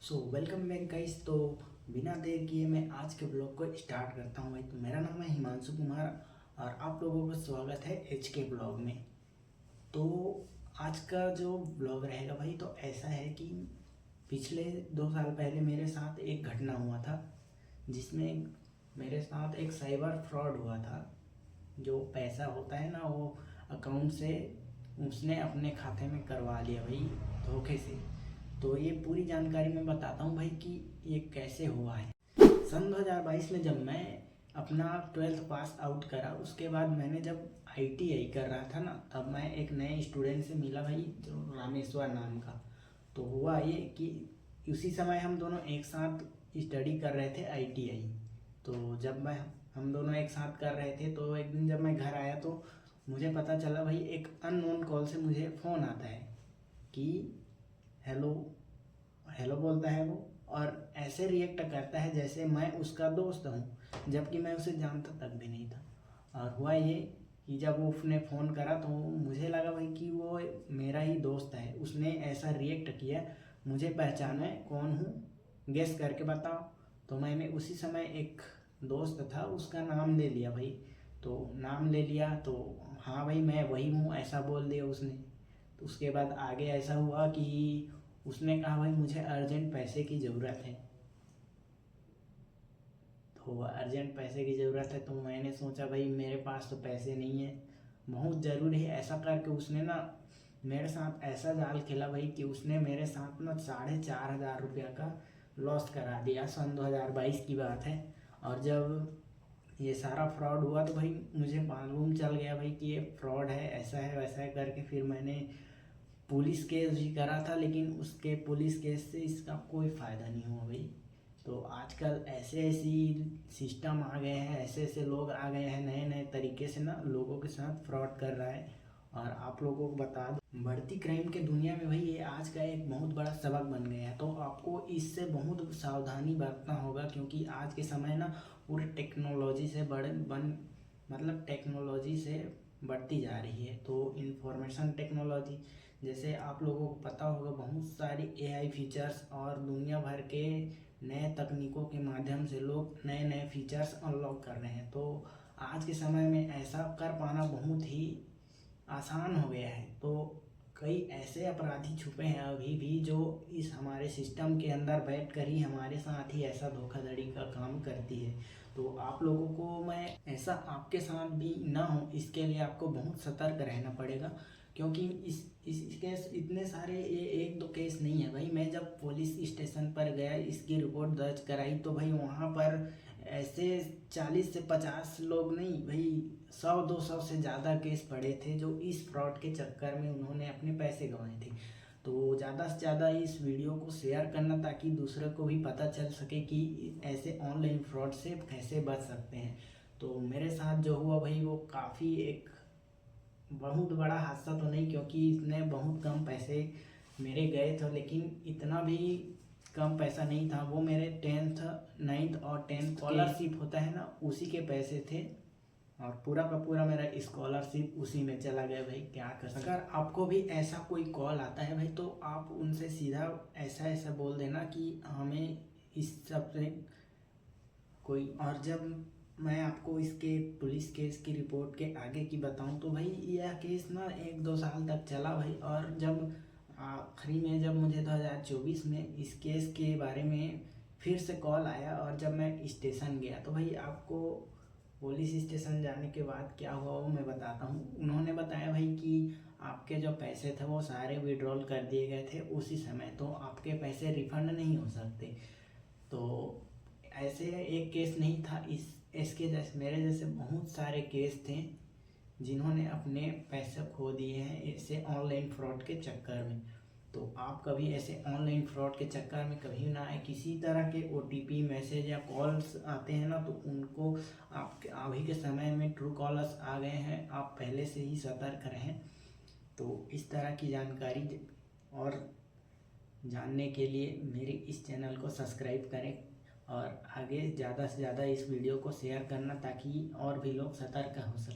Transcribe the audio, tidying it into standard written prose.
Welcome back guys. तो बिना देर किए मैं आज के ब्लॉग को स्टार्ट करता हूँ भाई। तो मेरा नाम है हिमांशु कुमार और आप लोगों का स्वागत है एच के ब्लॉग में। तो आज का जो ब्लॉग रहेगा भाई, तो ऐसा है कि पिछले 2 साल पहले मेरे साथ एक घटना हुआ था जिसमें मेरे साथ एक साइबर फ्रॉड हुआ था। जो पैसा होता है ना, वो अकाउंट से उसने अपने खाते में करवा लिया भाई, धोखे से। तो ये पूरी जानकारी मैं बताता हूँ भाई कि ये कैसे हुआ है। सन 2022 में जब मैं अपना 12th पास आउट करा, उसके बाद मैंने जब ITI कर रहा था ना, तब मैं एक नए स्टूडेंट से मिला भाई, जो रामेश्वर नाम का। तो हुआ ये कि उसी समय हम दोनों एक साथ स्टडी कर रहे थे ITI। तो जब हम दोनों एक साथ कर रहे थे, तो एक दिन जब मैं घर आया तो मुझे पता चला भाई, एक अननोन कॉल से मुझे फ़ोन आता है कि हेलो हेलो बोलता है वो, और ऐसे रिएक्ट करता है जैसे मैं उसका दोस्त हूँ, जबकि मैं उसे जानता तक भी नहीं था। और हुआ ये कि जब वो उसने फ़ोन करा तो मुझे लगा भाई कि वो मेरा ही दोस्त है। उसने ऐसा रिएक्ट किया, मुझे पहचाना है कौन हूँ, गेस करके बताओ। तो मैंने उसी समय एक दोस्त था, उसका नाम ले लिया भाई। तो नाम ले लिया तो हाँ भाई मैं वही हूँ, ऐसा बोल दिया उसने। तो उसके बाद आगे ऐसा हुआ कि उसने कहा भाई मुझे अर्जेंट पैसे की ज़रूरत है। तो अर्जेंट पैसे की ज़रूरत है, तो मैंने सोचा भाई मेरे पास तो पैसे नहीं है, बहुत ज़रूरी है। ऐसा करके उसने ना मेरे साथ ऐसा जाल खेला भाई कि उसने मेरे साथ ना 4,500 रुपया का लॉस करा दिया। सन 2022 की बात है। और जब ये सारा फ्रॉड हुआ तो भाई मुझे मालूम चल गया भाई कि ये फ्रॉड है, ऐसा है वैसा है करके। फिर मैंने पुलिस केस भी करा था, लेकिन उसके पुलिस केस से इसका कोई फ़ायदा नहीं हुआ भाई। तो आजकल ऐसे ऐसी सिस्टम आ गए हैं, ऐसे ऐसे लोग आ गए हैं, नए नए तरीके से ना लोगों के साथ फ्रॉड कर रहा है। और आप लोगों को बता दो, बढ़ती क्राइम के दुनिया में भाई ये आज का एक बहुत बड़ा सबक बन गया है। तो आपको इससे बहुत सावधानी बरतना होगा, क्योंकि आज के समय ना पूरे टेक्नोलॉजी से टेक्नोलॉजी से बढ़ती जा रही है। तो इंफॉर्मेशन टेक्नोलॉजी, जैसे आप लोगों को पता होगा, बहुत सारी AI फीचर्स और दुनिया भर के नए तकनीकों के माध्यम से लोग नए नए फीचर्स अनलॉक कर रहे हैं। तो आज के समय में ऐसा कर पाना बहुत ही आसान हो गया है। तो कई ऐसे अपराधी छुपे हैं अभी भी, जो इस हमारे सिस्टम के अंदर बैठ कर ही हमारे साथ ही ऐसा धोखाधड़ी का काम करती है। तो आप लोगों को मैं ऐसा आपके साथ भी ना हो, इसके लिए आपको बहुत सतर्क रहना पड़ेगा। क्योंकि इस केस इतने सारे, ये एक दो केस नहीं है भाई। मैं जब पुलिस स्टेशन पर गया, इसकी रिपोर्ट दर्ज कराई, तो भाई वहाँ पर ऐसे 40 से 50 लोग नहीं भाई, 100-200 से ज़्यादा केस पड़े थे, जो इस फ्रॉड के चक्कर में उन्होंने अपने पैसे गंवाए थे। तो ज़्यादा से ज़्यादा इस वीडियो को शेयर करना, ताकि दूसरे को भी पता चल सके कि ऐसे ऑनलाइन फ्रॉड से कैसे बच सकते हैं। तो मेरे साथ जो हुआ भाई, वो काफ़ी एक बहुत बड़ा हादसा तो नहीं, क्योंकि इसने बहुत कम पैसे मेरे गए थे, लेकिन इतना भी कम पैसा नहीं था। वो मेरे 10th 9th और 10th स्कॉलरशिप होता है ना, उसी के पैसे थे। और पूरा का पूरा मेरा स्कॉलरशिप उसी में चला गया भाई, क्या कर सकते। अगर आपको भी ऐसा कोई कॉल आता है भाई, तो आप उनसे सीधा ऐसा ऐसा बोल देना कि हमें इस सब से कोई। और जब मैं आपको इसके पुलिस केस की रिपोर्ट के आगे की बताऊं, तो भाई यह केस ना 1-2 साल तक चला भाई। और जब आखिरी में जब मुझे 2024 में इस केस के बारे में फिर से कॉल आया, और जब मैं स्टेशन गया, तो भाई आपको पुलिस स्टेशन जाने के बाद क्या हुआ वो मैं बताता हूँ। उन्होंने बताया भाई कि आपके जो पैसे थे वो सारे विड्रॉल कर दिए गए थे उसी समय, तो आपके पैसे रिफंड नहीं हो सकते। तो ऐसे एक केस नहीं था, इसके जैसे मेरे जैसे बहुत सारे केस थे जिन्होंने अपने पैसे खो दिए हैं ऐसे ऑनलाइन फ्रॉड के चक्कर में। तो आप कभी ऐसे ऑनलाइन फ्रॉड के चक्कर में कभी ना आए। किसी तरह के OTP मैसेज या कॉल्स आते हैं ना, तो उनको आप अभी के समय में ट्रू कॉलर्स आ गए हैं, आप पहले से ही सतर्क रहें। तो इस तरह की जानकारी और जानने के लिए मेरे इस चैनल को सब्सक्राइब करें, और आगे ज़्यादा से ज़्यादा इस वीडियो को शेयर करना, ताकि और भी लोग सतर्क हो सकें।